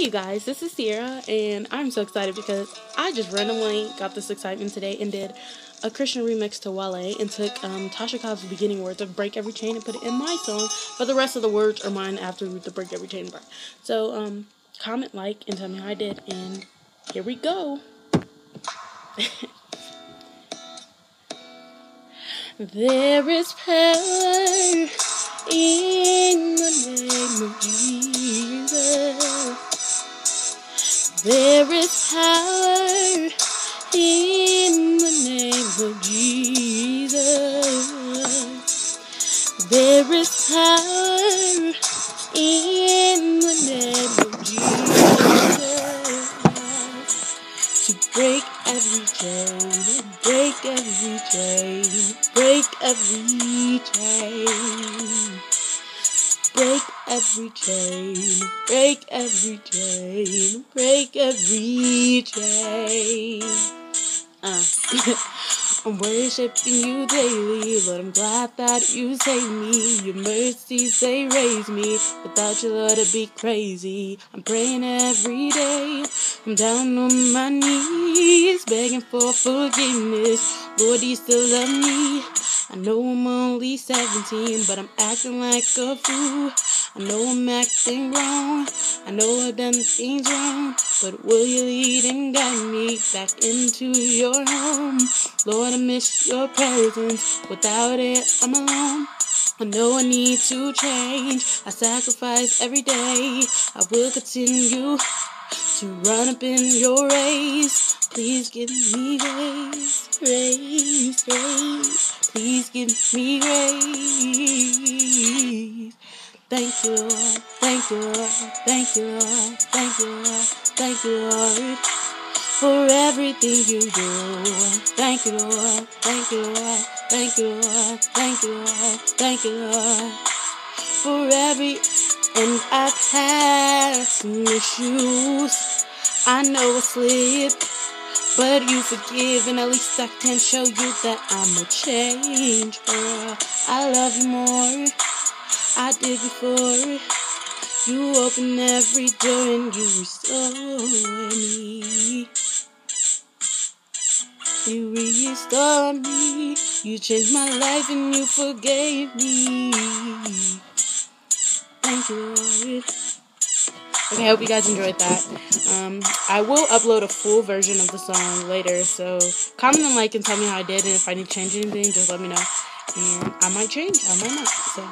Hey you guys, this is Sierra, and I'm so excited because I just randomly got this excitement today and did a Christian remix to Wale and took Tasha Cobb's beginning words of Break Every Chain and put it in my song, but the rest of the words are mine after the Break Every Chain part. So, comment, like, and tell me how I did, and here we go. There is power in the name of Jesus. There is power in the name of Jesus. There is power in the name of Jesus to break every chain, break every chain, break every chain. Break every chain, break every chain, break every chain. I'm worshiping you daily, Lord, I'm glad that you save me. Your mercies, they raise me. Without your love, I'd be crazy. I'm praying every day. I'm down on my knees, begging for forgiveness. Lord, you still love me. I know I'm only 17, but I'm acting like a fool. I know I'm acting wrong. I know I've done things wrong, but will you lead and guide me back into your home? Lord, I miss your presence. Without it, I'm alone. I know I need to change. I sacrifice every day. I will continue to run up in your race. Please give me grace, grace, grace. Please give me grace. Thank you, Lord. Thank you, Lord. Thank you, Lord. Thank you, Lord. Thank you, Lord, for everything you do. Thank you, Lord. Thank you, Lord. Thank you, Lord. Thank you, Lord. Thank you, Lord, for every. And I've had some issues. I know I slipped, but you forgive, and at least I can show you that I'm a change, girl. I love you more. I did before. You open every door and you restore me. You restore me. You changed my life and you forgave me. Thank you, Lord. Okay, I hope you guys enjoyed that. I will upload a full version of the song later, so comment and like and tell me how I did, and if I need to change anything, just let me know. And I might change, I might not, so